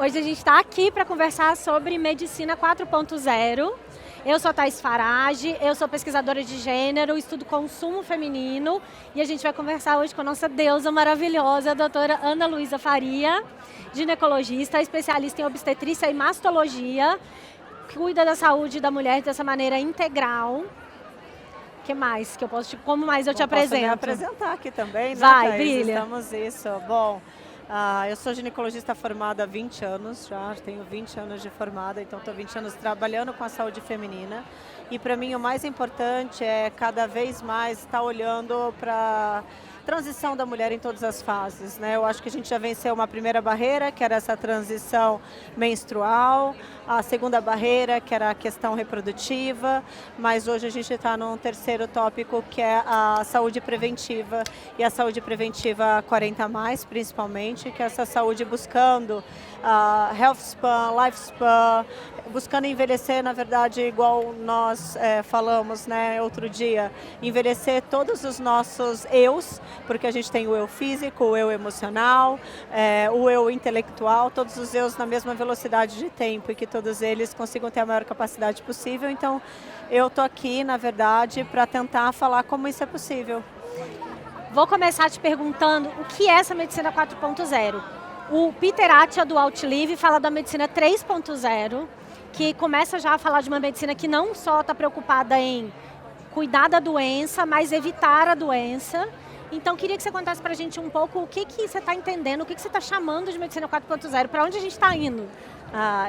Hoje a gente está aqui para conversar sobre Medicina 4.0. Eu sou a Thaís Farage, eu sou pesquisadora de gênero, estudo consumo feminino e a gente vai conversar hoje com a nossa deusa maravilhosa, a doutora Ana Luísa Faria, ginecologista, especialista em obstetrícia e mastologia, que cuida da saúde da mulher dessa maneira integral. O que mais que eu posso como mais eu te apresento? Posso me apresentar aqui também, né, Vai, Thaís? brilha. Estamos isso. Bom, eu sou ginecologista formada há 20 anos já, tenho 20 anos de formada, então estou 20 anos trabalhando com a saúde feminina. E para mim o mais importante é cada vez mais estar olhando para transição da mulher em todas as fases, né? Eu acho que a gente já venceu uma primeira barreira, que era essa transição menstrual, a segunda barreira, que era a questão reprodutiva, mas hoje a gente está num terceiro tópico, que é a saúde preventiva, e a saúde preventiva 40+, principalmente, que é essa saúde buscando health span, life span, buscando envelhecer, na verdade, igual nós falamos, né, outro dia, envelhecer todos os nossos eus, porque a gente tem o eu físico, o eu emocional, o eu intelectual, todos os eus na mesma velocidade de tempo e que todos eles consigam ter a maior capacidade possível. Então, eu estou aqui, na verdade, para tentar falar como isso é possível. Vou começar te perguntando o que é essa medicina 4.0. O Peter Attia, do Outlive, fala da medicina 3.0, que começa já a falar de uma medicina que não só está preocupada em cuidar da doença, mas evitar a doença. Então, queria que você contasse para a gente um pouco o que você está entendendo, o que você está chamando de medicina 4.0, para onde a gente está indo.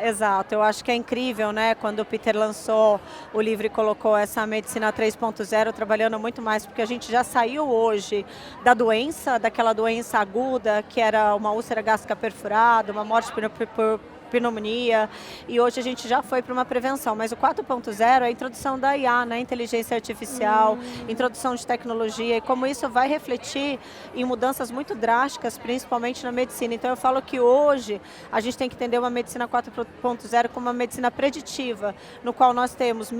Exato, eu acho que é incrível, né, quando o Peter lançou o livro e colocou essa medicina 3.0, trabalhando muito mais, porque a gente já saiu hoje da doença, daquela doença aguda, que era uma úlcera gástrica perfurada, uma morte por pneumonia, e hoje a gente já foi para uma prevenção, mas o 4.0 é a introdução da IA, né, inteligência artificial, introdução de tecnologia, e como isso vai refletir em mudanças muito drásticas, principalmente na medicina. Então eu falo que hoje a gente tem que entender uma medicina 4.0 como uma medicina preditiva, no qual nós temos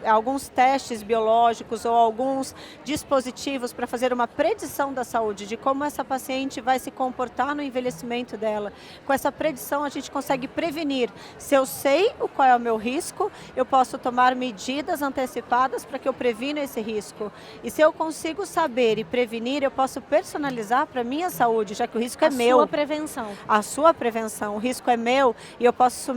alguns testes biológicos ou alguns dispositivos para fazer uma predição da saúde, de como essa paciente vai se comportar no envelhecimento dela. Com essa predição a gente consegue prevenir. Se eu sei qual é o meu risco, eu posso tomar medidas antecipadas para que eu previna esse risco. E se eu consigo saber e prevenir, eu posso personalizar para a minha saúde, já que o risco é meu. A sua prevenção. A sua prevenção. O risco é meu e eu posso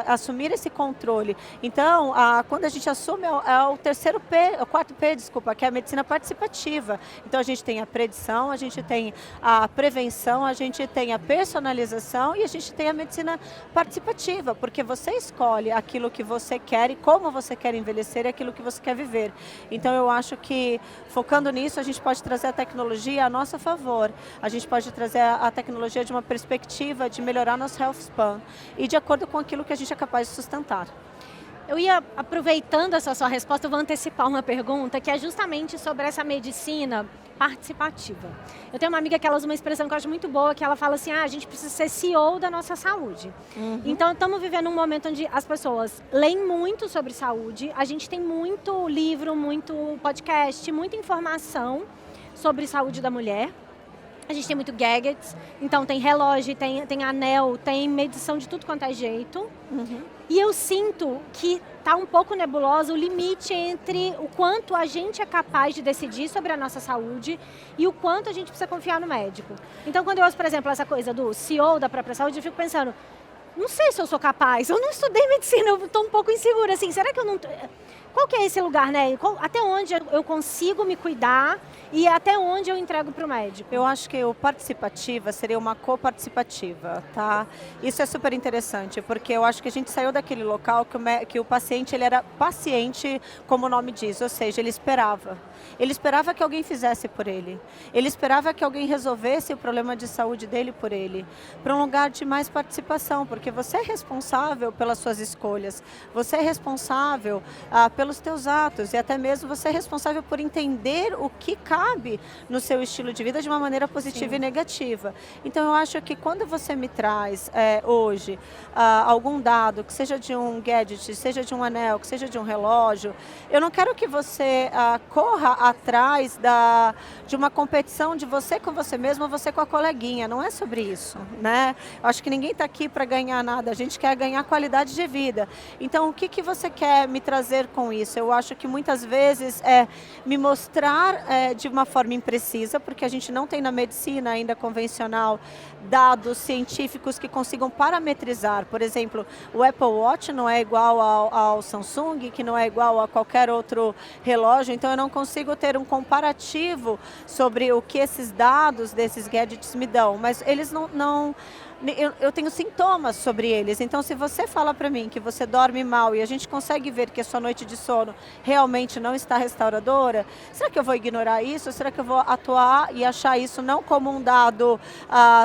assumir esse controle. Então, quando a gente assume, é o quarto P, que é a medicina participativa. Então, a gente tem a predição, a gente tem a prevenção, a gente tem a personalização e a gente tem a medicina participativa, porque você escolhe aquilo que você quer e como você quer envelhecer e aquilo que você quer viver. Então eu acho que, focando nisso, a gente pode trazer a tecnologia a nosso favor. A gente pode trazer a tecnologia de uma perspectiva de melhorar nosso health span e de acordo com aquilo que a gente é capaz de sustentar. Eu ia, aproveitando essa sua resposta, eu vou antecipar uma pergunta que é justamente sobre essa medicina participativa. Eu tenho uma amiga que ela usa uma expressão que eu acho muito boa, que ela fala assim, a gente precisa ser CEO da nossa saúde. Então, estamos vivendo um momento onde as pessoas leem muito sobre saúde, a gente tem muito livro, muito podcast, muita informação sobre saúde da mulher. A gente tem muito gadgets, então tem relógio, tem anel, tem medição de tudo quanto é jeito. E eu sinto que está um pouco nebuloso o limite entre o quanto a gente é capaz de decidir sobre a nossa saúde e o quanto a gente precisa confiar no médico. Então, quando eu ouço, por exemplo, essa coisa do CEO da própria saúde, eu fico pensando, não sei se eu sou capaz, eu não estudei medicina, eu estou um pouco insegura, assim, será que eu não... Qual que é esse lugar, né? Até onde eu consigo me cuidar e até onde eu entrego para o médico? Eu acho que o participativa seria uma coparticipativa, tá? Isso é super interessante, porque eu acho que a gente saiu daquele local que o paciente ele era paciente, como o nome diz, ou seja, ele esperava. Ele esperava que alguém fizesse por ele. Ele esperava que alguém resolvesse o problema de saúde dele por ele. Para um lugar de mais participação, porque você é responsável pelas suas escolhas. Você é responsável pelos teus atos e até mesmo você é responsável por entender o que cabe no seu estilo de vida de uma maneira positiva e negativa. Então eu acho que quando você me traz hoje algum dado, que seja de um gadget, seja de um anel, que seja de um relógio, eu não quero que você corra atrás de uma competição de você com você mesmo ou você com a coleguinha. Não é sobre isso, né? Eu acho que ninguém está aqui para ganhar ganhar nada, a gente quer ganhar qualidade de vida. Então, o que você quer me trazer com isso? Eu acho que muitas vezes é me mostrar de uma forma imprecisa, porque a gente não tem na medicina ainda convencional dados científicos que consigam parametrizar. Por exemplo, o Apple Watch não é igual ao Samsung, que não é igual a qualquer outro relógio, então eu não consigo ter um comparativo sobre o que esses dados desses gadgets me dão, mas eles eu tenho sintomas sobre eles, então se você fala para mim que você dorme mal e a gente consegue ver que a sua noite de sono realmente não está restauradora, será que eu vou ignorar isso? Será que eu vou atuar e achar isso não como um dado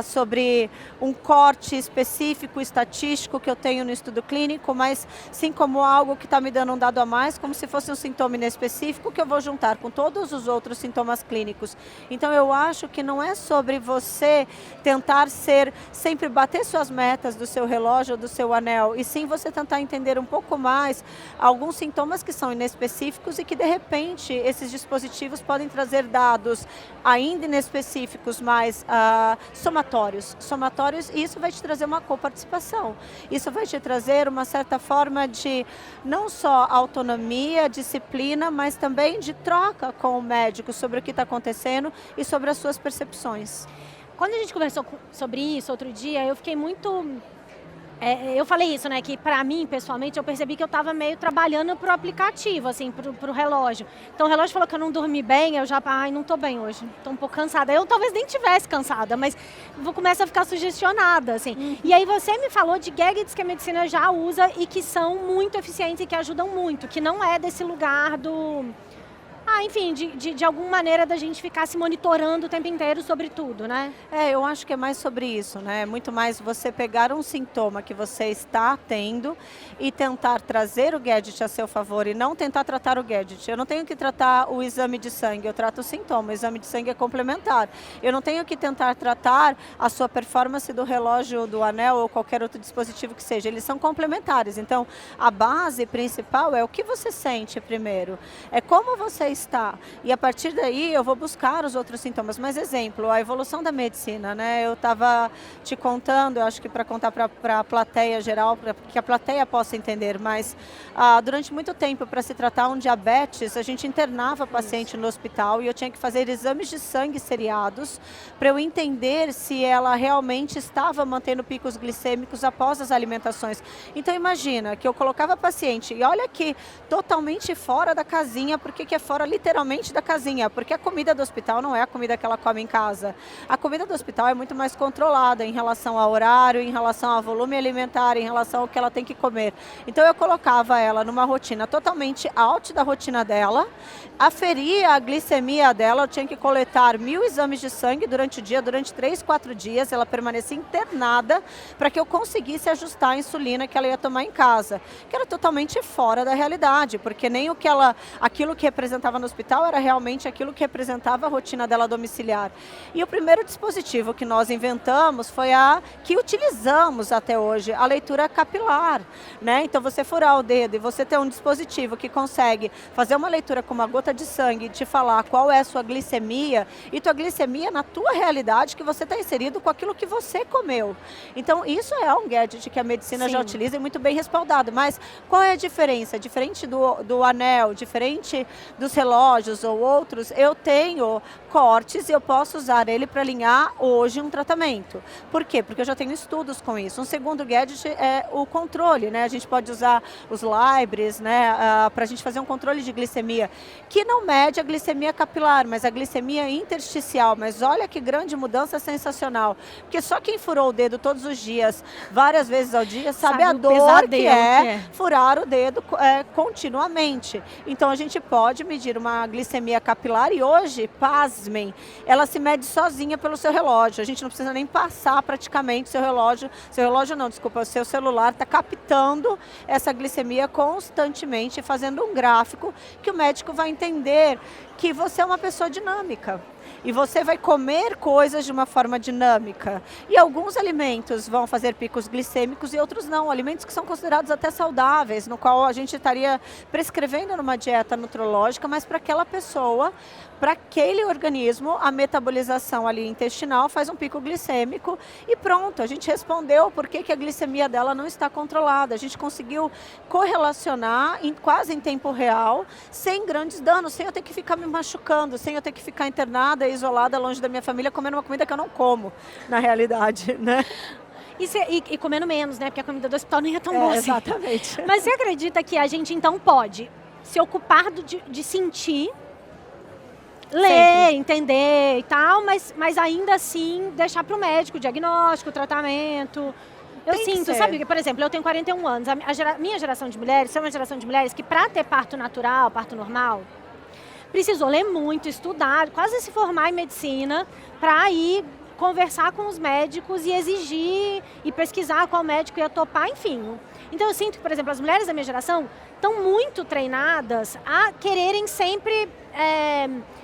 sobre um corte específico, estatístico que eu tenho no estudo clínico, mas sim como algo que está me dando um dado a mais, como se fosse um sintoma inespecífico que eu vou juntar com todos os outros sintomas clínicos. Então eu acho que não é sobre você tentar sempre bater suas metas do seu relógio ou do seu anel, e sim você tentar entender um pouco mais alguns sintomas que são inespecíficos e que de repente esses dispositivos podem trazer dados ainda inespecíficos, mas somatórios, e isso vai te trazer uma coparticipação, isso vai te trazer uma certa forma de não só autonomia, disciplina, mas também de troca com o médico sobre o que está acontecendo e sobre as suas percepções. Quando a gente conversou sobre isso outro dia, eu fiquei muito... eu falei isso, né, que pra mim, pessoalmente, eu percebi que eu tava meio trabalhando pro aplicativo, assim, pro relógio. Então o relógio falou que eu não dormi bem, eu já, não tô bem hoje, tô um pouco cansada. Eu talvez nem tivesse cansada, mas vou começar a ficar sugestionada, assim. E aí você me falou de gadgets que a medicina já usa e que são muito eficientes e que ajudam muito, que não é desse lugar do... enfim, de alguma maneira da gente ficar se monitorando o tempo inteiro sobre tudo, né? Eu acho que é mais sobre isso, né? É muito mais você pegar um sintoma que você está tendo e tentar trazer o gadget a seu favor e não tentar tratar o gadget. Eu não tenho que tratar o exame de sangue, eu trato o sintoma. O exame de sangue é complementar. Eu não tenho que tentar tratar a sua performance do relógio, do anel ou qualquer outro dispositivo que seja. Eles são complementares. Então, a base principal é o que você sente primeiro. É como você está. E a partir daí eu vou buscar os outros sintomas. Mas exemplo, a evolução da medicina, né? Eu estava te contando, eu acho que para contar para a plateia geral, para que a plateia possa entender, mas durante muito tempo, para se tratar um diabetes, a gente internava paciente no hospital e eu tinha que fazer exames de sangue seriados para eu entender se ela realmente estava mantendo picos glicêmicos após as alimentações. Então imagina que eu colocava paciente, e olha aqui, totalmente fora da casinha. Por que é fora literalmente da casinha? Porque a comida do hospital não é a comida que ela come em casa. A comida do hospital é muito mais controlada em relação ao horário, em relação ao volume alimentar, em relação ao que ela tem que comer. Então eu colocava ela numa rotina totalmente out da rotina dela, aferia a glicemia dela, eu tinha que coletar 1000 exames de sangue durante o dia, durante 3, 4 dias, ela permanecia internada para que eu conseguisse ajustar a insulina que ela ia tomar em casa, que era totalmente fora da realidade, porque nem aquilo que representava no hospital era realmente aquilo que representava a rotina dela domiciliar. E o primeiro dispositivo que nós inventamos foi que utilizamos até hoje, a leitura capilar, né? Então você furar o dedo e você ter um dispositivo que consegue fazer uma leitura com uma gota de sangue e te falar qual é a sua glicemia, e tua glicemia na tua realidade que você está inserido com aquilo que você comeu. Então isso é um gadget que a medicina já utiliza e muito bem respaldado, mas qual é a diferença? Diferente do anel, diferente dos relógios ou outros, eu tenho cortes e eu posso usar ele para alinhar hoje um tratamento. Por quê? Porque eu já tenho estudos com isso. Um segundo gadget é o controle, né? A gente pode usar os Libres, né, para a gente fazer um controle de glicemia, que não mede a glicemia capilar, mas a glicemia intersticial. Mas olha que grande mudança sensacional, porque só quem furou o dedo todos os dias, várias vezes ao dia, sabe a dor que é furar o dedo continuamente. Então a gente pode medir uma glicemia capilar e hoje, pasmem, ela se mede sozinha pelo seu relógio. A gente não precisa nem passar praticamente o seu celular está captando essa glicemia constantemente, fazendo um gráfico que o médico vai entender que você é uma pessoa dinâmica. E você vai comer coisas de uma forma dinâmica. E alguns alimentos vão fazer picos glicêmicos e outros não. Alimentos que são considerados até saudáveis, no qual a gente estaria prescrevendo numa dieta nutrológica, mas para aquela pessoa para aquele organismo, a metabolização ali intestinal faz um pico glicêmico e pronto, a gente respondeu por que a glicemia dela não está controlada. A gente conseguiu correlacionar quase em tempo real, sem grandes danos, sem eu ter que ficar me machucando, sem eu ter que ficar internada, isolada, longe da minha família, comendo uma comida que eu não como, na realidade, né? E comendo menos, né? Porque a comida do hospital nem é tão boa assim. Exatamente. Mas você acredita que a gente, então, pode se ocupar de sentir, ler, Sempre. entender e tal, mas ainda assim deixar para o médico o diagnóstico, o tratamento? Eu Tem que sinto, ser. sabe? Que, por exemplo, eu tenho 41 anos. Minha geração de mulheres é uma geração de mulheres que, para ter parto natural, parto normal, precisou ler muito, estudar, quase se formar em medicina, para ir conversar com os médicos e exigir e pesquisar qual médico ia topar, enfim. Então eu sinto que, por exemplo, as mulheres da minha geração estão muito treinadas a quererem sempre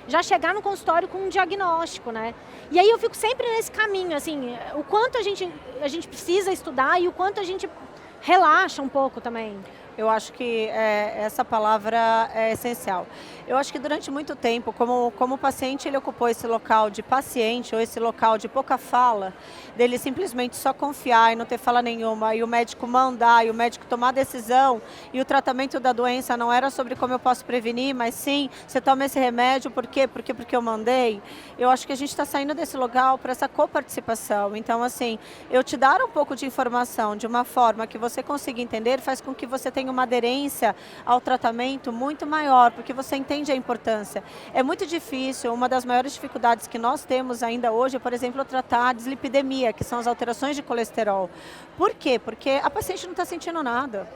já chegar no consultório com um diagnóstico, né? E aí eu fico sempre nesse caminho, assim, o quanto a gente precisa estudar e o quanto a gente relaxa um pouco também. Eu acho que essa palavra é essencial. Eu acho que durante muito tempo, como o paciente ele ocupou esse local de paciente ou esse local de pouca fala, dele simplesmente só confiar e não ter fala nenhuma, e o médico mandar, e o médico tomar decisão, e o tratamento da doença não era sobre como eu posso prevenir, mas sim, você toma esse remédio, por quê? Porque eu mandei. Eu acho que a gente está saindo desse local para essa coparticipação. Então, assim, eu te dar um pouco de informação de uma forma que você consiga entender, faz com que você tenha uma aderência ao tratamento muito maior, porque você entende a importância. É muito difícil, uma das maiores dificuldades que nós temos ainda hoje, por exemplo, tratar a dislipidemia, que são as alterações de colesterol. Por quê? Porque a paciente não está sentindo nada.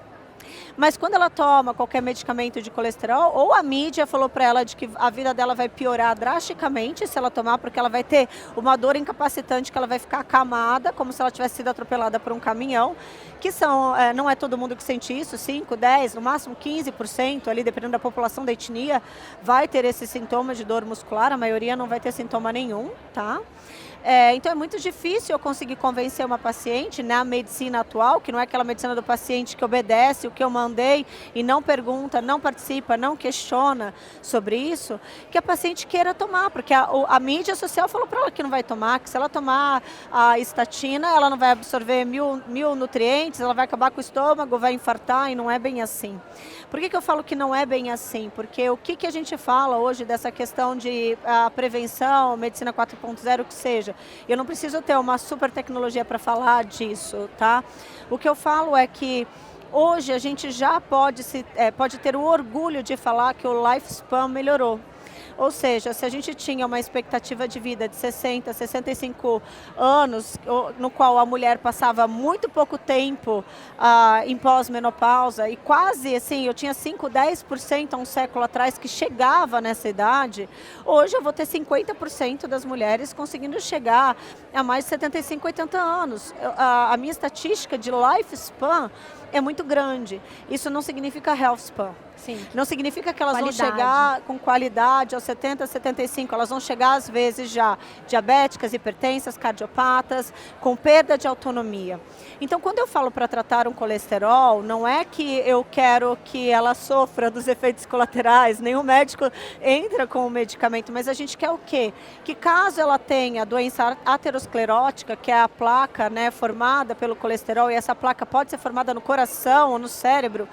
Mas quando ela toma qualquer medicamento de colesterol, ou a mídia falou para ela de que a vida dela vai piorar drasticamente se ela tomar, porque ela vai ter uma dor incapacitante, que ela vai ficar acamada, como se ela tivesse sido atropelada por um caminhão, que não é todo mundo que sente isso, 5, 10, no máximo 15% ali, dependendo da população da etnia, vai ter esse sintoma de dor muscular, a maioria não vai ter sintoma nenhum, tá? Então é muito difícil eu conseguir convencer uma paciente na medicina atual, que não é aquela medicina do paciente que obedece o que eu mandei e não pergunta, não participa, não questiona sobre isso, que a paciente queira tomar, porque a mídia social falou para ela que não vai tomar, que se ela tomar a estatina, ela não vai absorver mil nutrientes, ela vai acabar com o estômago, vai infartar, e não é bem assim. Por que eu falo que não é bem assim? Porque o que a gente fala hoje dessa questão de prevenção, medicina 4.0, que seja, eu não preciso ter uma super tecnologia para falar disso, tá? O que eu falo é que hoje a gente já pode ter o orgulho de falar que o lifespan melhorou. Ou seja, se a gente tinha uma expectativa de vida de 60, 65 anos, no qual a mulher passava muito pouco tempo em pós-menopausa, e quase assim, eu tinha 5, 10% há um século atrás que chegava nessa idade, hoje eu vou ter 50% das mulheres conseguindo chegar a mais de 75, 80 anos. A minha estatística de lifespan é muito grande. Isso não significa health span. Sim. Não significa que elas vão chegar com qualidade aos 70, 75. Elas vão chegar, às vezes, já diabéticas, hipertensas, cardiopatas, com perda de autonomia. Então, quando eu falo para tratar um colesterol, não é que eu quero que ela sofra dos efeitos colaterais, nenhum médico entra com o medicamento, mas a gente quer o quê? Que caso ela tenha doença aterosclerótica, que é a placa, né, formada pelo colesterol, e essa placa pode ser formada no coração ou no cérebro,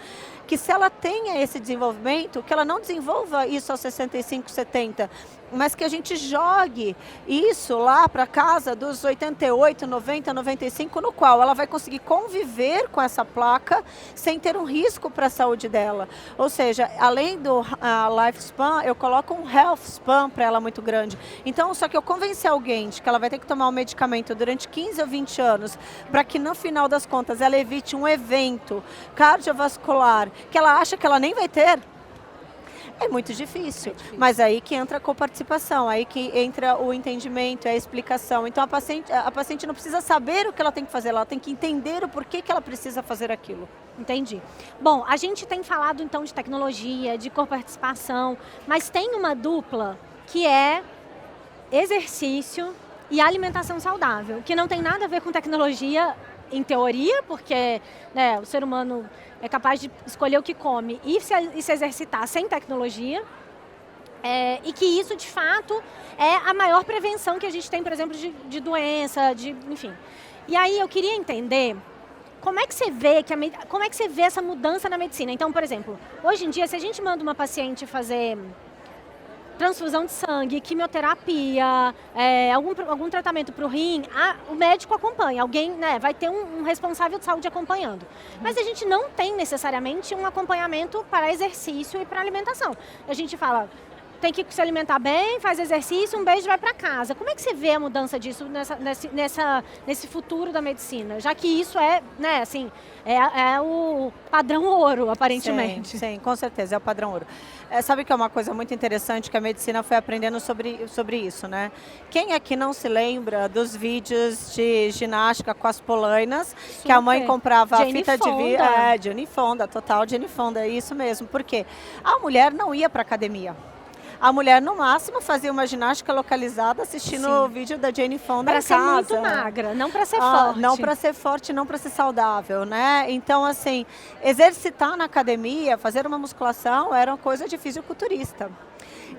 que se ela tenha esse desenvolvimento, que ela não desenvolva isso aos 65, 70, mas que a gente jogue isso lá para casa dos 88, 90, 95, no qual ela vai conseguir conviver com essa placa sem ter um risco para a saúde dela. Ou seja, além do lifespan, eu coloco um health span para ela muito grande. Então, só que eu convencer alguém de que ela vai ter que tomar um medicamento durante 15 ou 20 anos, para que no final das contas ela evite um evento cardiovascular que ela acha que ela nem vai ter, é muito difícil. Mas aí que entra a coparticipação, aí que entra o entendimento, a explicação. Então a paciente não precisa saber o que ela tem que fazer, ela tem que entender o porquê que ela precisa fazer aquilo. Entendi. Bom, a gente tem falado então de tecnologia, de coparticipação, mas tem uma dupla que é exercício e alimentação saudável, que não tem nada a ver com tecnologia em teoria, porque, né, o ser humano é capaz de escolher o que come e se exercitar sem tecnologia, E que isso, de fato, é a maior prevenção que a gente tem, por exemplo, de doença, enfim. E aí eu queria entender como é que você vê essa mudança na medicina. Então, por exemplo, hoje em dia, se a gente manda uma paciente fazer transfusão de sangue, quimioterapia, algum tratamento para o rim, o médico acompanha, alguém, né, vai ter um responsável de saúde acompanhando. Mas a gente não tem necessariamente um acompanhamento para exercício e para alimentação. A gente fala, tem que se alimentar bem, faz exercício, um beijo e vai para casa. Como é que você vê a mudança disso nesse futuro da medicina? Já que isso né, assim, é o padrão ouro, aparentemente. Sim, com certeza, é o padrão ouro. Sabe que é uma coisa muito interessante que a medicina foi aprendendo sobre isso, né? Quem aqui não se lembra dos vídeos de ginástica com as polainas, que a mãe comprava a fita de vídeo? Jane Fonda, total Jane Fonda, é isso mesmo. Por quê? A mulher não ia para academia. A mulher, no máximo, fazia uma ginástica localizada assistindo o vídeo da Jane Fonda em casa. Para ser muito magra, não para ser forte. Não para ser forte, não para ser saudável, né? Então, assim, exercitar na academia, fazer uma musculação, era uma coisa de fisiculturista.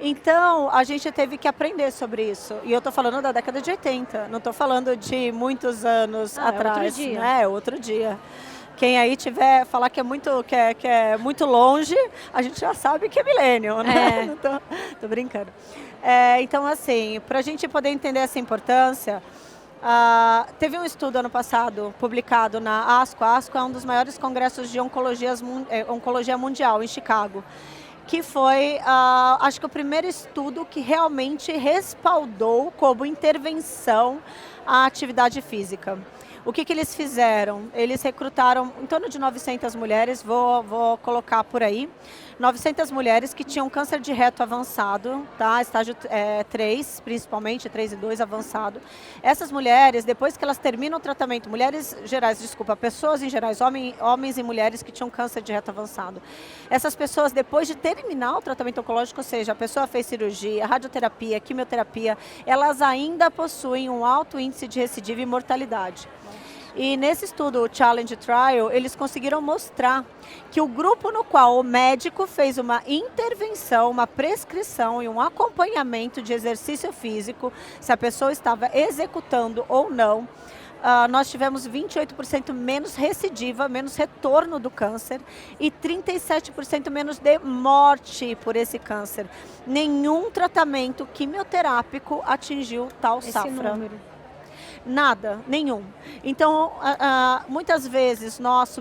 Então, a gente teve que aprender sobre isso. E eu estou falando da década de 80, não estou falando de muitos anos atrás. É outro dia. Né? Outro dia. Quem aí tiver falar que é muito longe, a gente já sabe que é milênio, né? Não tô brincando. Então, assim, para a gente poder entender essa importância, teve um estudo ano passado publicado na ASCO. A ASCO é um dos maiores congressos de oncologia mundial em Chicago, que foi, acho que o primeiro estudo que realmente respaldou como intervenção a atividade física. O que eles fizeram? Eles recrutaram em torno de 900 mulheres, vou colocar por aí, 900 mulheres que tinham câncer de reto avançado, tá? Estágio 3, principalmente, 3 e 2 avançado. Essas mulheres, depois que elas terminam o tratamento, pessoas em gerais, homens e mulheres que tinham câncer de reto avançado. Essas pessoas, depois de terminar o tratamento oncológico, ou seja, a pessoa fez cirurgia, radioterapia, quimioterapia, elas ainda possuem um alto índice de recidiva e mortalidade. E nesse estudo, o Challenge Trial, eles conseguiram mostrar que o grupo no qual o médico fez uma intervenção, uma prescrição e um acompanhamento de exercício físico, se a pessoa estava executando ou não, nós tivemos 28% menos recidiva, menos retorno do câncer e 37% menos de morte por esse câncer. Nenhum tratamento quimioterápico atingiu tal safra. Número. Nada, nenhum. Então, muitas vezes nós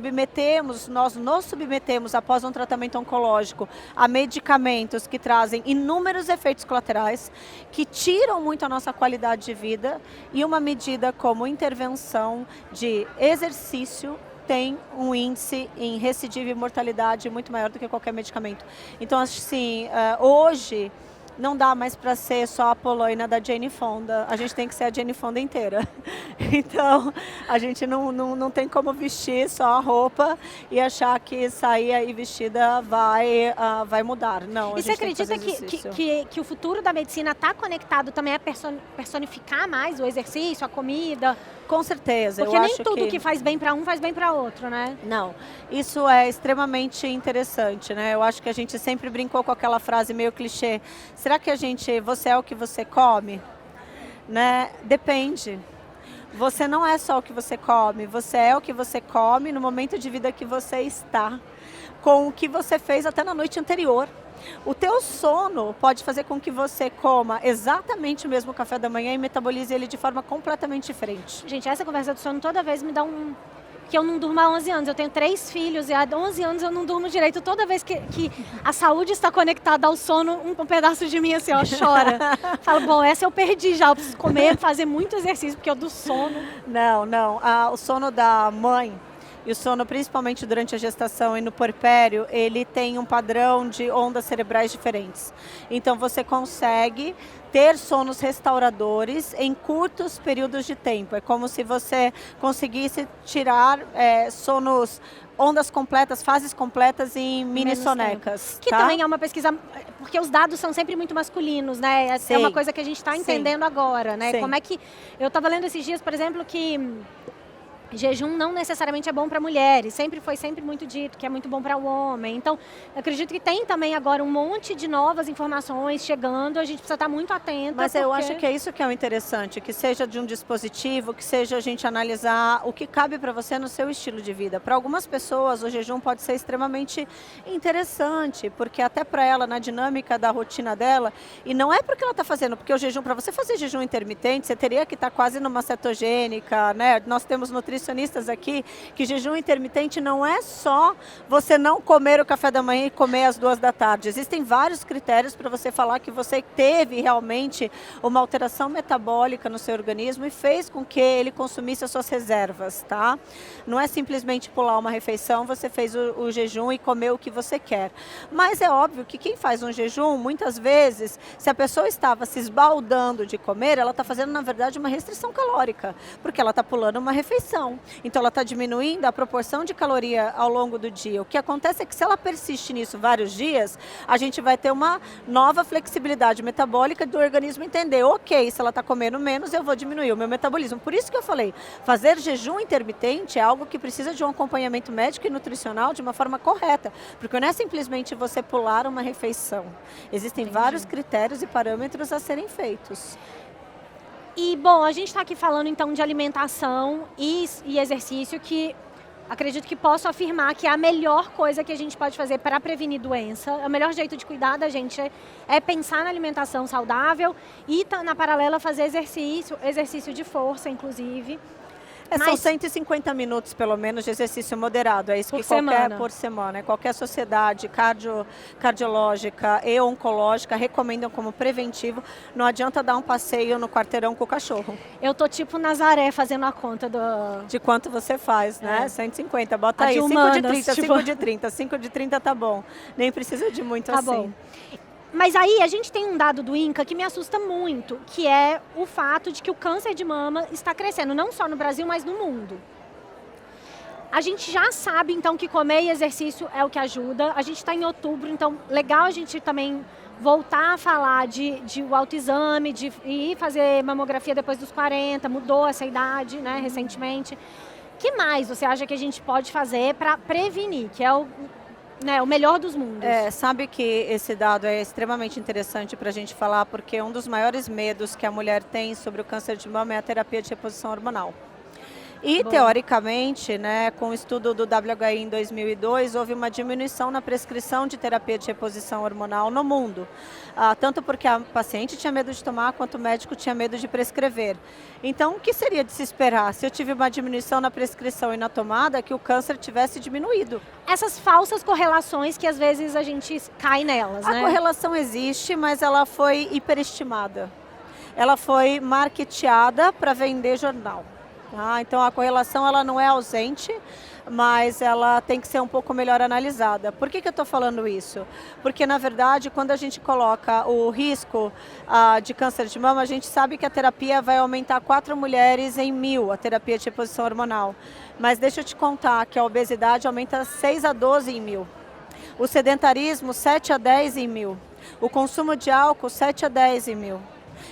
nos submetemos após um tratamento oncológico a medicamentos que trazem inúmeros efeitos colaterais, que tiram muito a nossa qualidade de vida, e uma medida como intervenção de exercício tem um índice em recidiva e mortalidade muito maior do que qualquer medicamento. Então, assim, hoje não dá mais para ser só a polaina da Jane Fonda, a gente tem que ser a Jane Fonda inteira. Então, a gente não tem como vestir só a roupa e achar que sair aí vestida vai mudar. Não, e você acredita que o futuro da medicina está conectado também a personificar mais o exercício, a comida? Com certeza. Porque nem tudo que faz bem para um faz bem para outro, né? Não, isso é extremamente interessante, né? Eu acho que a gente sempre brincou com aquela frase meio clichê. Será que você é o que você come? Né? Depende. Você não é só o que você come, você é o que você come no momento de vida que você está, com o que você fez até na noite anterior. O teu sono pode fazer com que você coma exatamente o mesmo café da manhã e metabolize ele de forma completamente diferente. Gente, essa conversa do sono toda vez me dá que eu não durmo há 11 anos. Eu tenho 3 filhos e há 11 anos eu não durmo direito. Toda vez que a saúde está conectada ao sono, um pedaço de mim assim, ó, chora. Falo, bom, essa eu perdi já. Eu preciso comer, fazer muito exercício, porque eu do sono... Não. O sono da mãe e o sono, principalmente durante a gestação e no puerpério, ele tem um padrão de ondas cerebrais diferentes. Então, você consegue ter sonos restauradores em curtos períodos de tempo. É como se você conseguisse tirar ondas completas, fases completas em mini sonecas. Que também é uma pesquisa, porque os dados são sempre muito masculinos, né? Sim. É uma coisa que a gente está entendendo agora, né? Sim. Como é que... Eu estava lendo esses dias, por exemplo, que Jejum não necessariamente é bom para mulheres, foi sempre muito dito que é muito bom para o homem. Então, eu acredito que tem também agora um monte de novas informações chegando, a gente precisa estar muito atenta. Mas eu acho que é isso que é o interessante, que seja de um dispositivo, que seja a gente analisar o que cabe para você no seu estilo de vida. Para algumas pessoas, o jejum pode ser extremamente interessante, porque até para ela, na dinâmica da rotina dela, e não é porque ela está fazendo, porque o jejum, para você fazer jejum intermitente, você teria que estar quase numa cetogênica, né? Nós temos nutricionistas aqui, que jejum intermitente não é só você não comer o café da manhã e comer às 2 da tarde. Existem vários critérios para você falar que você teve realmente uma alteração metabólica no seu organismo e fez com que ele consumisse as suas reservas, tá? Não é simplesmente pular uma refeição, você fez o jejum e comeu o que você quer. Mas é óbvio que quem faz um jejum, muitas vezes, se a pessoa estava se esbaldando de comer, ela está fazendo, na verdade, uma restrição calórica, porque ela está pulando uma refeição. Então ela está diminuindo a proporção de caloria ao longo do dia. O que acontece é que se ela persiste nisso vários dias, a gente vai ter uma nova flexibilidade metabólica do organismo entender, ok, se ela está comendo menos, eu vou diminuir o meu metabolismo. Por isso que eu falei, fazer jejum intermitente é algo que precisa de um acompanhamento médico e nutricional de uma forma correta, porque não é simplesmente você pular uma refeição. Existem vários critérios e parâmetros a serem feitos. E, bom, a gente está aqui falando, então, de alimentação e exercício, que acredito que posso afirmar que é a melhor coisa que a gente pode fazer para prevenir doença. O melhor jeito de cuidar da gente é pensar na alimentação saudável e, na paralela, fazer exercício de força, inclusive. São 150 minutos, pelo menos, de exercício moderado. É isso que por semana. Qualquer sociedade cardiológica e oncológica recomendam como preventivo. Não adianta dar um passeio no quarteirão com o cachorro. Eu tô tipo Nazaré fazendo a conta de quanto você faz, né? 150, bota aí. 5 de 30, 5 de 30. 5 de 30 tá bom. Nem precisa de muito assim. Bom. Mas aí a gente tem um dado do INCA que me assusta muito, que é o fato de que o câncer de mama está crescendo, não só no Brasil, mas no mundo. A gente já sabe, então, que comer e exercício é o que ajuda. A gente está em outubro, então legal a gente também voltar a falar de autoexame, de ir fazer mamografia depois dos 40, mudou essa idade, né, recentemente. O que mais você acha que a gente pode fazer para prevenir, que é o melhor dos mundos? Sabe que esse dado é extremamente interessante para a gente falar, porque um dos maiores medos que a mulher tem sobre o câncer de mama é a terapia de reposição hormonal. E, teoricamente, né, com o estudo do WHI em 2002, houve uma diminuição na prescrição de terapia de reposição hormonal no mundo. Tanto porque a paciente tinha medo de tomar, quanto o médico tinha medo de prescrever. Então, o que seria de se esperar? Se eu tive uma diminuição na prescrição e na tomada, que o câncer tivesse diminuído. Essas falsas correlações que, às vezes, a gente cai nelas, né? A correlação existe, mas ela foi hiperestimada. Ela foi marketeada para vender jornal. Então a correlação ela não é ausente, mas ela tem que ser um pouco melhor analisada. Por que eu estou falando isso? Porque, na verdade, quando a gente coloca o risco de câncer de mama, a gente sabe que a terapia vai aumentar 4 mulheres em 1000, a terapia de reposição hormonal. Mas deixa eu te contar que a obesidade aumenta 6 a 12 em 1000. O sedentarismo, 7 a 10 em 1000. O consumo de álcool, 7 a 10 em 1000.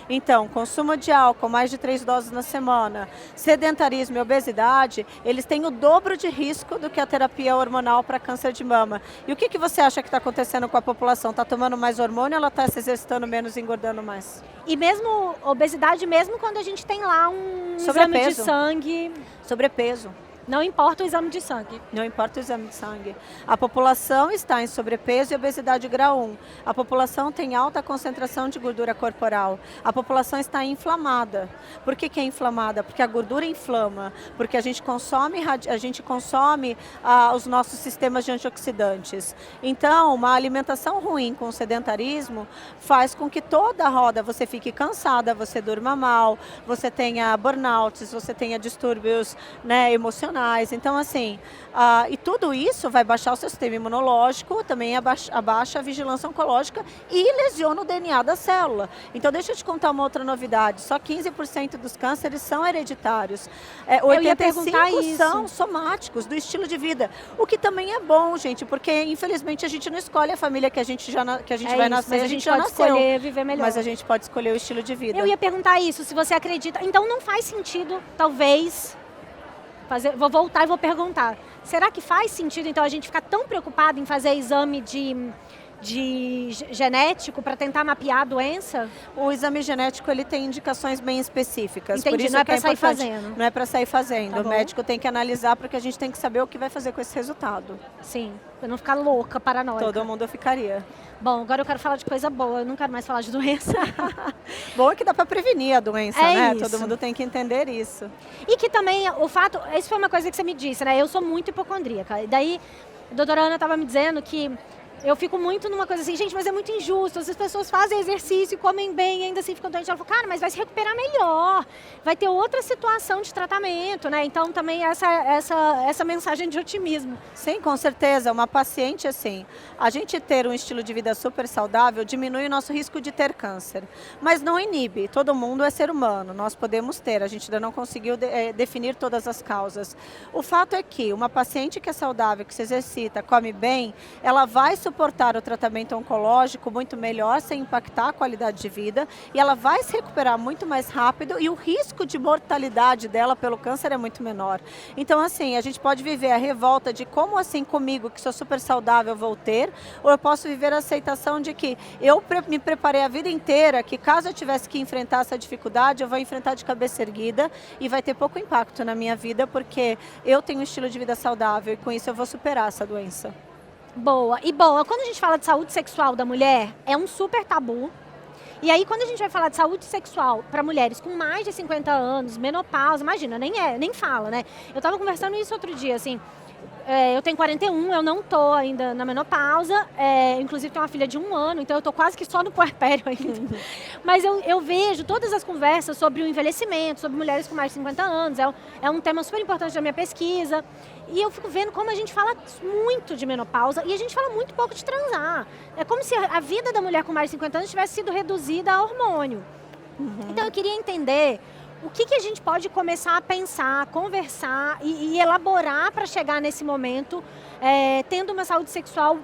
Então, consumo de álcool, mais de 3 doses na semana, sedentarismo e obesidade, eles têm o dobro de risco do que a terapia hormonal para câncer de mama. E o que você acha que está acontecendo com a população? Está tomando mais hormônio ou ela está se exercitando menos e engordando mais? E mesmo obesidade, mesmo quando a gente tem lá um exame de sangue... Sobrepeso. Não importa o exame de sangue. Não importa o exame de sangue. A população está em sobrepeso e obesidade grau 1. A população tem alta concentração de gordura corporal. A população está inflamada. Por que é inflamada? Porque a gordura inflama. Porque a gente consome os nossos sistemas de antioxidantes. Então, uma alimentação ruim com sedentarismo faz com que toda a roda você fique cansada, você durma mal, você tenha burnouts, você tenha distúrbios, né, emocionais. Então, assim, e tudo isso vai baixar o seu sistema imunológico, também abaixa a vigilância oncológica e lesiona o DNA da célula. Então, deixa eu te contar uma outra novidade. Só 15% dos cânceres são hereditários. 85% são somáticos, do estilo de vida. O que também é bom, gente, porque, infelizmente, a gente não escolhe a família que a gente vai nascer. Mas a gente pode escolher viver melhor. Mas a gente pode escolher o estilo de vida. Eu ia perguntar isso, se você acredita. Então, não faz sentido, talvez... vou voltar e vou perguntar. Será que faz sentido, então, a gente ficar tão preocupado em fazer exame de genético para tentar mapear a doença? O exame genético ele tem indicações bem específicas. Entendi, por isso não é que para sair fazendo. Não é para sair fazendo. Tá o bom. médico tem que analisar porque a gente tem que saber o que vai fazer com esse resultado. Sim, para não ficar louca, paranoica. Todo mundo ficaria. Bom, agora eu quero falar de coisa boa, eu não quero mais falar de doença. Bom é que dá para prevenir a doença, né? Isso. Todo mundo tem que entender isso. E que também o fato, isso foi uma coisa que você me disse, né? Eu sou muito hipocondríaca. E daí, a doutora Ana estava me dizendo que eu fico muito numa coisa assim, gente, mas é muito injusto, as pessoas fazem exercício, comem bem e ainda assim ficam doentes. Ela falou, cara, mas vai se recuperar melhor, vai ter outra situação de tratamento, né? Então também essa mensagem de otimismo. Sim, com certeza. Uma paciente assim, a gente ter um estilo de vida super saudável diminui o nosso risco de ter câncer, mas não inibe. Todo mundo é ser humano, nós podemos ter, a gente ainda não conseguiu definir todas as causas. O fato é que uma paciente que é saudável, que se exercita, come bem, ela vai suportar o tratamento oncológico muito melhor, sem impactar a qualidade de vida, e ela vai se recuperar muito mais rápido e o risco de mortalidade dela pelo câncer é muito menor. Então, assim, a gente pode viver a revolta de como assim comigo, que sou super saudável, vou ter, ou eu posso viver a aceitação de que eu me preparei a vida inteira, que caso eu tivesse que enfrentar essa dificuldade, eu vou enfrentar de cabeça erguida e vai ter pouco impacto na minha vida, porque eu tenho um estilo de vida saudável e com isso eu vou superar essa doença. Boa. E boa, quando a gente fala de saúde sexual da mulher, é um super tabu. E aí, quando a gente vai falar de saúde sexual para mulheres com mais de 50 anos, menopausa, imagina, nem fala, né? Eu estava conversando isso outro dia, assim, eu tenho 41, eu não tô ainda na menopausa, inclusive tenho uma filha de 1 ano, então eu tô quase que só no puerpério ainda. Mas eu vejo todas as conversas sobre o envelhecimento, sobre mulheres com mais de 50 anos, é um tema super importante da minha pesquisa. E eu fico vendo como a gente fala muito de menopausa e a gente fala muito pouco de transar. É como se a vida da mulher com mais de 50 anos tivesse sido reduzida a hormônio. Então eu queria entender o que a gente pode começar a pensar, conversar e elaborar para chegar nesse momento, tendo uma saúde sexual,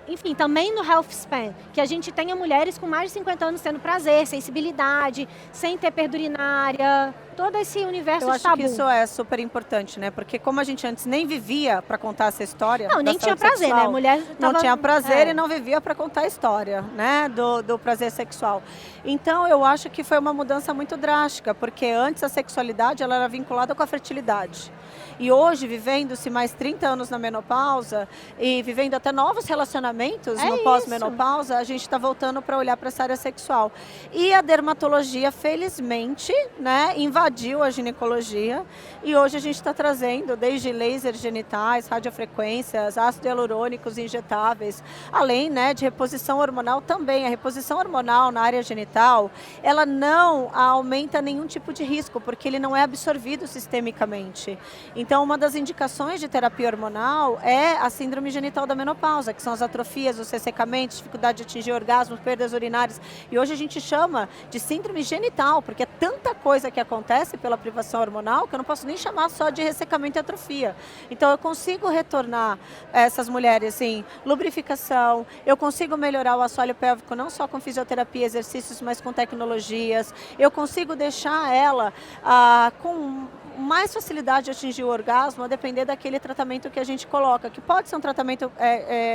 enfim, também no health span, que a gente tenha mulheres com mais de 50 anos tendo prazer, sensibilidade, sem ter perda urinária, todo esse universo de tabu. Eu acho que isso é super importante, né? Porque como a gente antes nem vivia para contar essa história... Não, nem tinha prazer, sexual, né? A mulher não tinha prazer e não vivia para contar a história, né? Do prazer sexual. Então, eu acho que foi uma mudança muito drástica, porque antes a sexualidade ela era vinculada com a fertilidade. E hoje, vivendo-se mais 30 anos na menopausa e vivendo até novos relacionamentos no pós-menopausa, a gente está voltando para olhar para essa área sexual. E a dermatologia, felizmente, né, invadiu a ginecologia e hoje a gente está trazendo desde laser genitais, radiofrequências, ácido hialurônicos injetáveis, além, né, de reposição hormonal também. A reposição hormonal na área genital, ela não aumenta nenhum tipo de risco, porque ele não é absorvido sistemicamente. Então, uma das indicações de terapia hormonal é a síndrome genital da menopausa, que são as atrofias, os ressecamentos, dificuldade de atingir orgasmos, perdas urinárias. E hoje a gente chama de síndrome genital, porque é tanta coisa que acontece pela privação hormonal que eu não posso nem chamar só de ressecamento e atrofia. Então, eu consigo retornar essas mulheres, assim, lubrificação, eu consigo melhorar o assoalho pélvico não só com fisioterapia, exercícios, mas com tecnologias. Eu consigo deixar ela com mais facilidade de atingir o orgasmo a depender daquele tratamento que a gente coloca, que pode ser um tratamento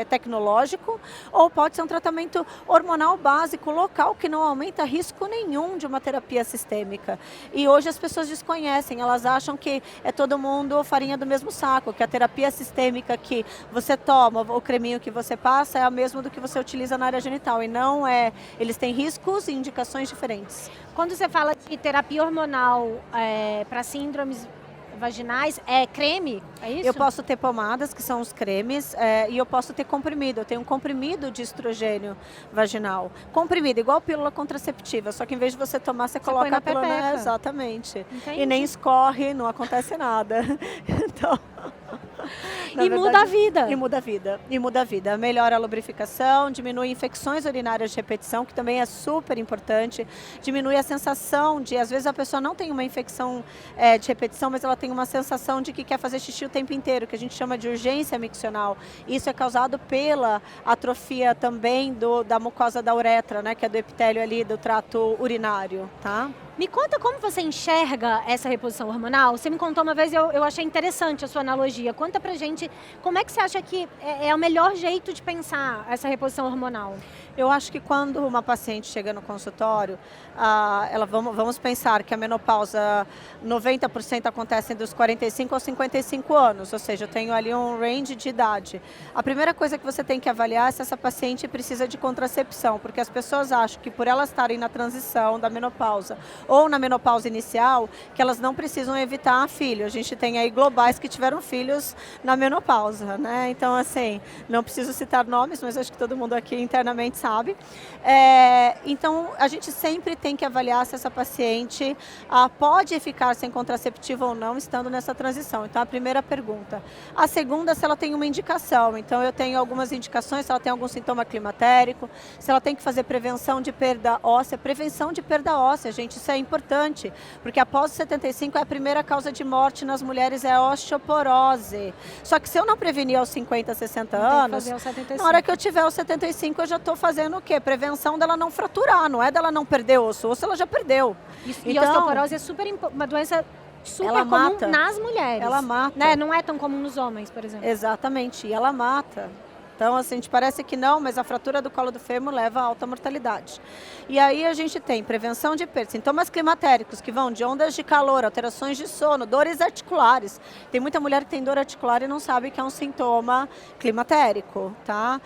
tecnológico ou pode ser um tratamento hormonal básico, local, que não aumenta risco nenhum de uma terapia sistêmica. E hoje as pessoas desconhecem, elas acham que é todo mundo farinha do mesmo saco, que a terapia sistêmica que você toma, o creminho que você passa, é a mesma do que você utiliza na área genital, e não é. Eles têm riscos e indicações diferentes. Quando você fala de terapia hormonal para síndromes vaginais, é creme? É isso? Eu posso ter pomadas, que são os cremes, e eu posso ter comprimido. Eu tenho um comprimido de estrogênio vaginal. Comprimido, igual pílula contraceptiva, só que em vez de você tomar, você coloca a pílula. Exatamente. Entendi. E nem escorre, não acontece nada. Então... E muda a vida. E muda a vida. E muda a vida. Melhora a lubrificação, diminui infecções urinárias de repetição, que também é super importante. Diminui a sensação de, às vezes a pessoa não tem uma infecção de repetição, mas ela tem uma sensação de que quer fazer xixi o tempo inteiro, que a gente chama de urgência miccional. Isso é causado pela atrofia também da mucosa da uretra, né, que é do epitélio ali do trato urinário, tá? Me conta como você enxerga essa reposição hormonal. Você me contou uma vez, eu achei interessante a sua analogia. Conta pra gente como é que você acha que é o melhor jeito de pensar essa reposição hormonal. Eu acho que quando uma paciente chega no consultório, vamos pensar que a menopausa 90% acontece dos 45 aos 55 anos, ou seja, eu tenho ali um range de idade. A primeira coisa que você tem que avaliar é se essa paciente precisa de contracepção, porque as pessoas acham que por elas estarem na transição da menopausa ou na menopausa inicial, que elas não precisam evitar filho. A gente tem aí globais que tiveram filhos na menopausa, né? Então, assim, não preciso citar nomes, mas acho que todo mundo aqui internamente sabe. Então, a gente sempre tem que avaliar se essa paciente pode ficar sem contraceptivo ou não, estando nessa transição. Então, a primeira pergunta. A segunda, se ela tem uma indicação. Então, eu tenho algumas indicações, se ela tem algum sintoma climatérico, se ela tem que fazer prevenção de perda óssea. Prevenção de perda óssea, gente, isso é importante, porque após os 75 a primeira causa de morte nas mulheres é a osteoporose. Só que se eu não prevenir aos 50, 60 anos, na hora que eu tiver os 75, eu já estou fazendo o quê? Prevenção dela não fraturar, não é dela não perder osso. Osso ela já perdeu. E a osteoporose é uma doença super comum mata. Nas mulheres. Ela mata. Né? Não é tão comum nos homens, por exemplo. Exatamente, e ela mata. Então, assim, a gente parece que não, mas a fratura do colo do fêmur leva a alta mortalidade. E aí a gente tem prevenção de perda, sintomas climatéricos, que vão de ondas de calor, alterações de sono, dores articulares. Tem muita mulher que tem dor articular e não sabe que é um sintoma climatérico, tá?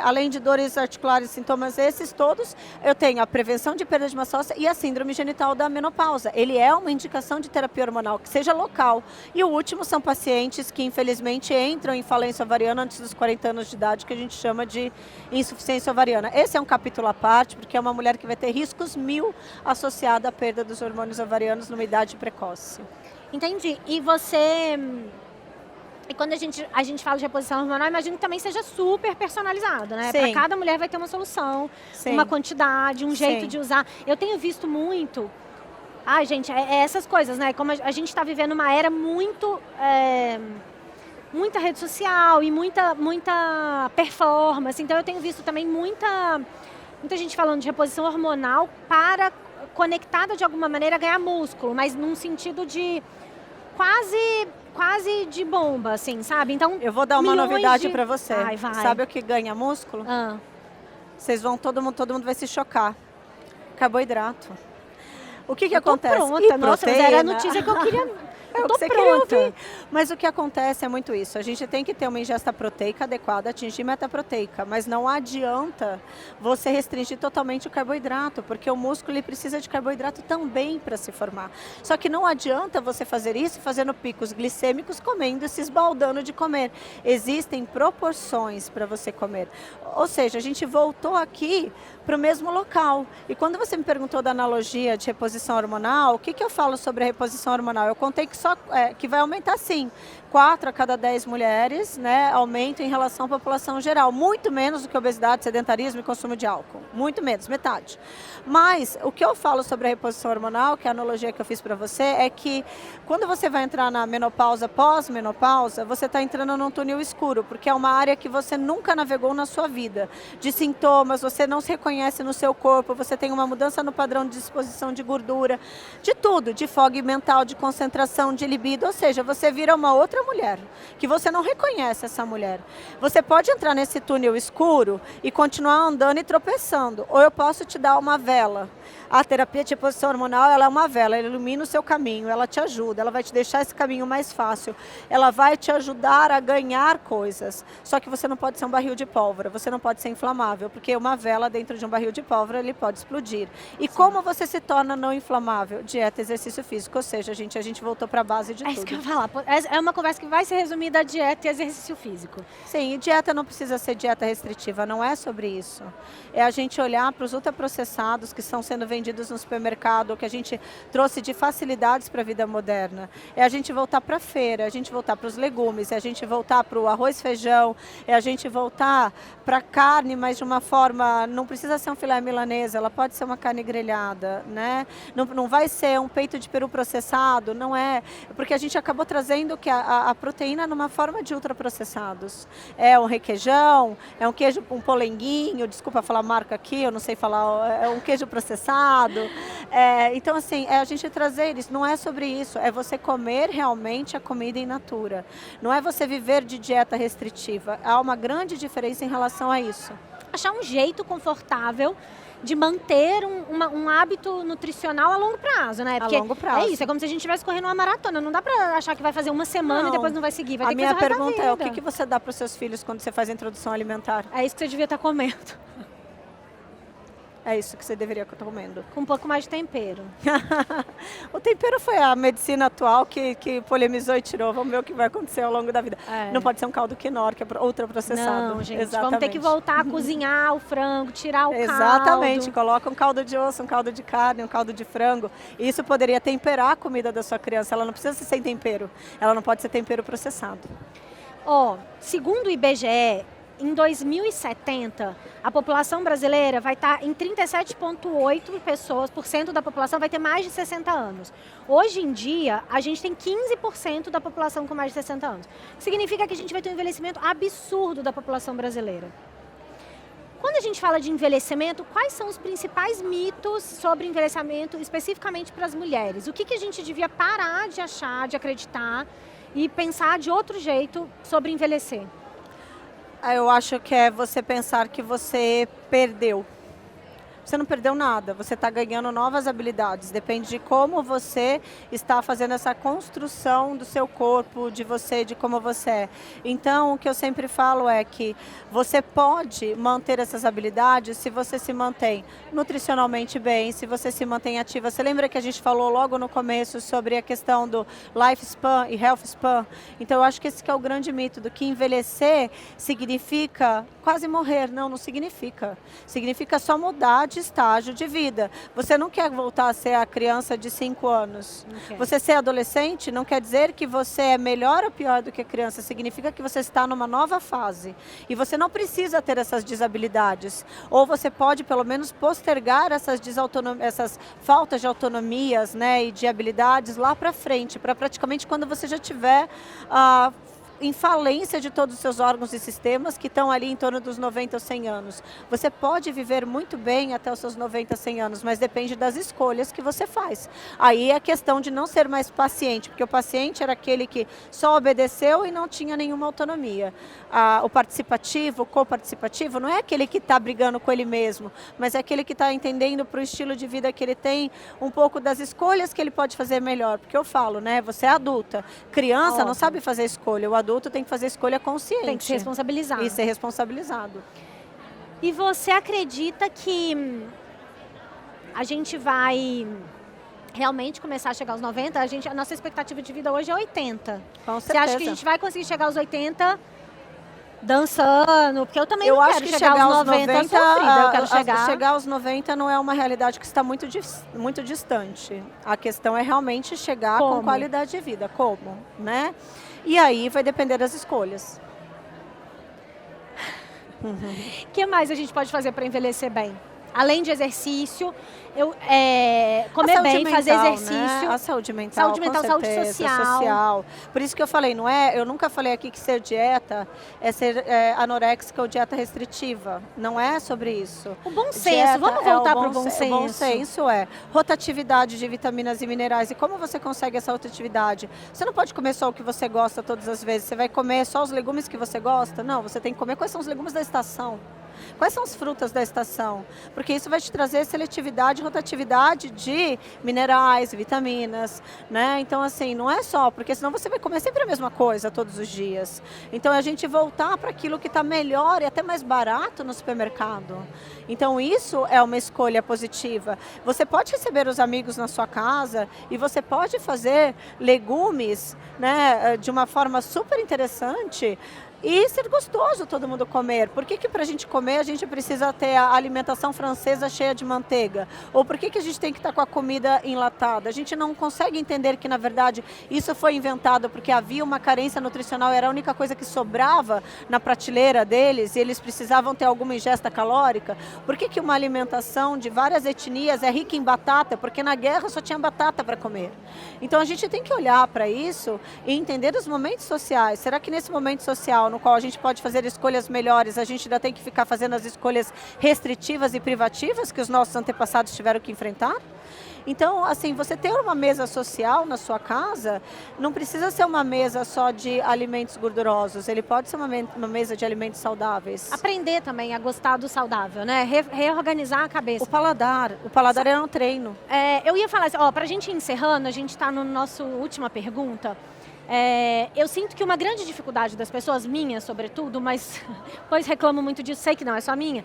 Além de dores articulares, sintomas esses todos, eu tenho a prevenção de perda de massa óssea e a síndrome genital da menopausa. Ele é uma indicação de terapia hormonal, que seja local. E o último são pacientes que, infelizmente, entram em falência ovariana antes dos 40 anos de idade, que a gente chama de insuficiência ovariana. Esse é um capítulo à parte, porque é uma mulher que vai ter riscos 1000 associada à perda dos hormônios ovarianos numa idade precoce. Entendi. E quando a gente fala de reposição hormonal, imagino que também seja super personalizado, né? Para cada mulher vai ter uma solução, uma quantidade, um jeito de usar. Eu tenho visto muito... Ai, gente, essas coisas, né? Como a gente está vivendo uma era muita rede social e muita performance. Então, eu tenho visto também muita gente falando de reposição hormonal para, conectada de alguma maneira, ganhar músculo, mas num sentido de quase de bomba, assim, sabe? Então, eu vou dar uma novidade para você. Vai. Sabe o que ganha músculo? Vocês vão, todo mundo vai se chocar. Carboidrato. O que acontece? Pronta, nossa, mas era a notícia que eu queria... É o que você queria ouvir. Mas o que acontece é muito isso. A gente tem que ter uma ingesta proteica adequada, atingir meta proteica. Mas não adianta você restringir totalmente o carboidrato, porque o músculo ele precisa de carboidrato também para se formar. Só que não adianta você fazer isso fazendo picos glicêmicos, comendo e se esbaldando de comer. Existem proporções para você comer. Ou seja, a gente voltou aqui para o mesmo local. E quando você me perguntou da analogia de reposição hormonal, o que eu falo sobre a reposição hormonal? Eu contei que vai aumentar sim. 4 a cada 10 mulheres, né, aumento em relação à população geral. Muito menos do que obesidade, sedentarismo e consumo de álcool. Muito menos, metade. Mas o que eu falo sobre a reposição hormonal, que é a analogia que eu fiz para você, é que quando você vai entrar na menopausa, pós-menopausa, você está entrando num túnel escuro, porque é uma área que você nunca navegou na sua vida. De sintomas, você não se reconhece no seu corpo, você tem uma mudança no padrão de disposição de gordura, de tudo, de fog mental, de concentração, de libido, ou seja, você vira uma outra mulher, que você não reconhece essa mulher. Você pode entrar nesse túnel escuro e continuar andando e tropeçando, ou eu posso te dar uma vela. A terapia de reposição hormonal, ela é uma vela, ela ilumina o seu caminho, ela te ajuda, ela vai te deixar esse caminho mais fácil, ela vai te ajudar a ganhar coisas. Só que você não pode ser um barril de pólvora, você não pode ser inflamável, porque uma vela dentro de um barril de pólvora, ele pode explodir. E como você se torna não inflamável? Dieta, exercício físico, ou seja, a gente voltou para a base de tudo. Isso que eu ia falar, é uma conversa que vai se resumir da dieta e exercício físico. Sim, e dieta não precisa ser dieta restritiva, não é sobre isso. É a gente olhar para os ultraprocessados que estão sendo vendidos no supermercado, que a gente trouxe de facilidades para a vida moderna. É a gente voltar para a feira, é a gente voltar para os legumes, é a gente voltar para o arroz e feijão, é a gente voltar para a carne, mas de uma forma, não precisa ser um filé milanesa, ela pode ser uma carne grelhada, né? Não vai ser um peito de peru processado, não é. Porque a gente acabou trazendo que a proteína numa forma de ultraprocessados. É um requeijão, é um queijo, um polenguinho, desculpa falar marca aqui, eu não sei falar, é um queijo processado. Então, assim, a gente trazer isso, não é sobre isso, é você comer realmente a comida in natura. Não é você viver de dieta restritiva. Há uma grande diferença em relação a isso. Achar um jeito confortável de manter um hábito nutricional a longo prazo, né? Porque a longo prazo. É isso, é como se a gente estivesse correndo uma maratona. Não dá pra achar que vai fazer uma semana e depois não vai seguir. Vai ter que fazer o resto da vida. A minha pergunta é, o que você dá para os seus filhos quando você faz a introdução alimentar? É isso que você devia estar comendo. É isso que você deveria estar comendo. Com um pouco mais de tempero. O tempero foi a medicina atual que polemizou e tirou. Vamos ver o que vai acontecer ao longo da vida. Não pode ser um caldo quinor, que é ultraprocessado. Não, gente, vamos ter que voltar a cozinhar o frango, tirar o caldo. Exatamente, coloca um caldo de osso, um caldo de carne, um caldo de frango. E isso poderia temperar a comida da sua criança. Ela não precisa ser sem tempero. Ela não pode ser tempero processado. Segundo o IBGE, em 2070, a população brasileira vai estar em 37,8% da população vai ter mais de 60 anos. Hoje em dia, a gente tem 15% da população com mais de 60 anos. Significa que a gente vai ter um envelhecimento absurdo da população brasileira. Quando a gente fala de envelhecimento, quais são os principais mitos sobre envelhecimento, especificamente para as mulheres? O que a gente devia parar de achar, de acreditar e pensar de outro jeito sobre envelhecer? Eu acho que é você pensar que você perdeu. Você não perdeu nada, você está ganhando novas habilidades. Depende de como você está fazendo essa construção do seu corpo, de você, de como você é. Então, o que eu sempre falo é que você pode manter essas habilidades se você se mantém nutricionalmente bem, se você se mantém ativa. Você lembra que a gente falou logo no começo sobre a questão do lifespan e health span? Então, eu acho que esse que é o grande mito do que envelhecer significa quase morrer. Não, não significa. Significa só mudar de estágio de vida. Você não quer voltar a ser a criança de 5 anos. Okay. Você ser adolescente não quer dizer que você é melhor ou pior do que a criança. Significa que você está numa nova fase. E você não precisa ter essas desabilidades. Ou você pode, pelo menos, postergar essas faltas de autonomias, né, e de habilidades lá para frente, para praticamente quando você já tiver em falência de todos os seus órgãos e sistemas que estão ali em torno dos 90 ou 100 anos. Você pode viver muito bem até os seus 90, 100 anos, mas depende das escolhas que você faz. Aí é questão de não ser mais paciente, porque o paciente era aquele que só obedeceu e não tinha nenhuma autonomia. O participativo, o coparticipativo, não é aquele que está brigando com ele mesmo, mas é aquele que está entendendo para o estilo de vida que ele tem, um pouco das escolhas que ele pode fazer melhor. Porque eu falo, né, você é adulta, criança não sabe fazer escolha, o adulto tem que fazer escolha consciente. Tem que se responsabilizar. E ser responsabilizado. E você acredita que a gente vai realmente começar a chegar aos 90? A nossa expectativa de vida hoje é 80. Com certeza. Você acha que a gente vai conseguir chegar aos 80 dançando? Porque eu também não quero chegar aos 90 sofrida. Eu quero chegar aos 90 não é uma realidade que está muito distante. A questão é realmente chegar com qualidade de vida. Como? Né? E aí vai depender das escolhas. O que mais a gente pode fazer para envelhecer bem? Além de exercício, comer bem, fazer exercício. Né? A saúde mental, saúde social. Por isso que eu falei, eu nunca falei aqui que ser dieta é ser anoréxica ou dieta restritiva. Não é sobre isso. O bom senso, vamos voltar para o bom senso. O bom senso é rotatividade de vitaminas e minerais. E como você consegue essa rotatividade? Você não pode comer só o que você gosta todas as vezes. Você vai comer só os legumes que você gosta? Não, você tem que comer quais são os legumes da estação. Quais são as frutas da estação? Porque isso vai te trazer seletividade e rotatividade de minerais, vitaminas, né? Então, assim, não é só, porque senão você vai comer sempre a mesma coisa todos os dias. Então, a gente voltar para aquilo que está melhor e até mais barato no supermercado. Então, isso é uma escolha positiva. Você pode receber os amigos na sua casa e você pode fazer legumes, né, de uma forma super interessante, e ser gostoso todo mundo comer. Por que para a gente comer a gente precisa ter a alimentação francesa cheia de manteiga? Ou por que a gente tem que estar com a comida enlatada? A gente não consegue entender que, na verdade, isso foi inventado porque havia uma carência nutricional, era a única coisa que sobrava na prateleira deles e eles precisavam ter alguma ingesta calórica. Por que uma alimentação de várias etnias é rica em batata? Porque na guerra só tinha batata para comer. Então a gente tem que olhar para isso e entender os momentos sociais. Será que nesse momento social, no qual a gente pode fazer escolhas melhores, a gente ainda tem que ficar fazendo as escolhas restritivas e privativas que os nossos antepassados tiveram que enfrentar? Então, assim, você ter uma mesa social na sua casa, não precisa ser uma mesa só de alimentos gordurosos, ele pode ser uma mesa de alimentos saudáveis. Aprender também a gostar do saudável, né? Reorganizar a cabeça. O paladar é um treino. Eu ia falar assim, pra gente ir encerrando, a gente está no nosso última pergunta. Eu sinto que uma grande dificuldade das pessoas, minha sobretudo, mas pois reclamo muito disso, sei que não é só minha,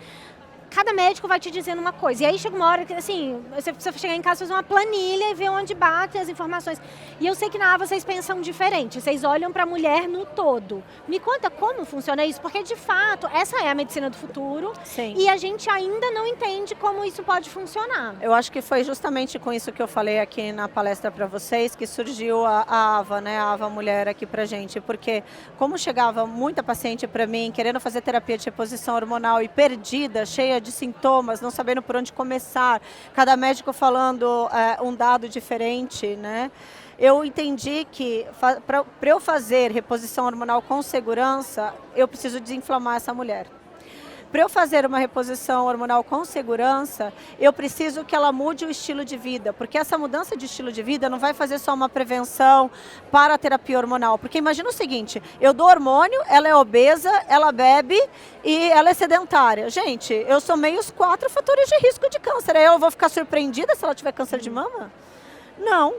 cada médico vai te dizendo uma coisa. E aí chega uma hora que, assim, você precisa chegar em casa, fazer uma planilha e ver onde batem as informações. E eu sei que na AVA vocês pensam diferente, vocês olham para a mulher no todo. Me conta como funciona isso, porque de fato, essa é a medicina do futuro. Sim. E a gente ainda não entende como isso pode funcionar. Eu acho que foi justamente com isso que eu falei aqui na palestra para vocês que surgiu a AVA, né, a AVA Mulher aqui pra gente, porque como chegava muita paciente para mim querendo fazer terapia de reposição hormonal e perdida, cheia de sintomas, não sabendo por onde começar, cada médico falando um dado diferente, né? Eu entendi que para eu fazer reposição hormonal com segurança, eu preciso desinflamar essa mulher. Para eu fazer uma reposição hormonal com segurança, eu preciso que ela mude o estilo de vida, porque essa mudança de estilo de vida não vai fazer só uma prevenção para a terapia hormonal. Porque imagina o seguinte, eu dou hormônio, ela é obesa, ela bebe e ela é sedentária. Gente, eu somei os 4 fatores de risco de câncer. Aí eu vou ficar surpreendida se ela tiver câncer de mama? Não.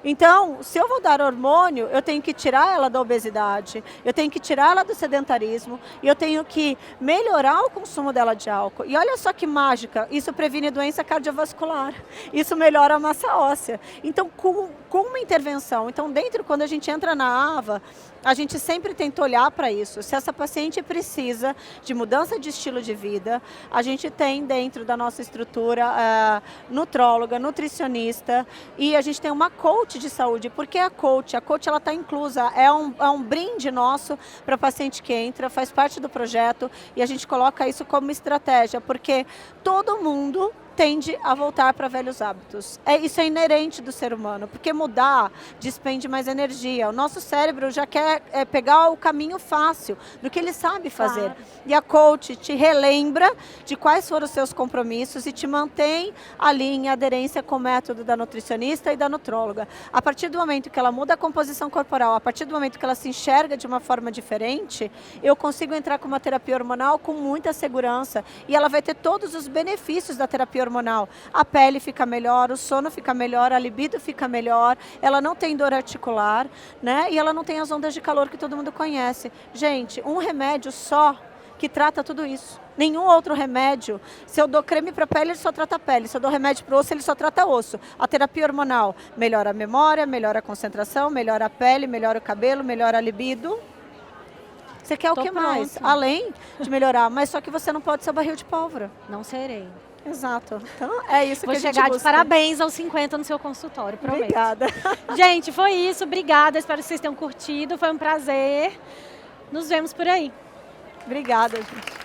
Então, se eu vou dar hormônio, eu tenho que tirar ela da obesidade, eu tenho que tirar ela do sedentarismo e eu tenho que melhorar o consumo dela de álcool. E olha só que mágica, isso previne doença cardiovascular, isso melhora a massa óssea. Então, com uma intervenção, quando a gente entra na AVA, a gente sempre tenta olhar para isso. Se essa paciente precisa de mudança de estilo de vida, a gente tem dentro da nossa estrutura nutróloga, nutricionista e a gente tem uma coach de saúde. Por que a coach? A coach ela está inclusa, é um brinde nosso para paciente que entra, faz parte do projeto e a gente coloca isso como estratégia, porque todo mundo tende a voltar para velhos hábitos. Isso é inerente do ser humano, porque mudar despende mais energia. O nosso cérebro já quer pegar o caminho fácil do que ele sabe fazer. Claro. E a coach te relembra de quais foram os seus compromissos e te mantém ali em aderência com o método da nutricionista e da nutróloga. A partir do momento que ela muda a composição corporal, a partir do momento que ela se enxerga de uma forma diferente, eu consigo entrar com uma terapia hormonal com muita segurança e ela vai ter todos os benefícios da terapia hormonal. A pele fica melhor, o sono fica melhor, a libido fica melhor, ela não tem dor articular, né? E ela não tem as ondas de calor que todo mundo conhece. Gente, um remédio só que trata tudo isso. Nenhum outro remédio, se eu dou creme para a pele, ele só trata a pele. Se eu dou remédio para o osso, ele só trata osso. A terapia hormonal melhora a memória, melhora a concentração, melhora a pele, melhora o cabelo, melhora a libido. Você quer o que mais? Além de melhorar, mas só que você não pode ser barril de pólvora. Não serei. Exato. Então é isso que a gente busca. Vou chegar de parabéns aos 50 no seu consultório, prometo. Obrigada. Gente, foi isso. Obrigada. Espero que vocês tenham curtido. Foi um prazer. Nos vemos por aí. Obrigada, gente.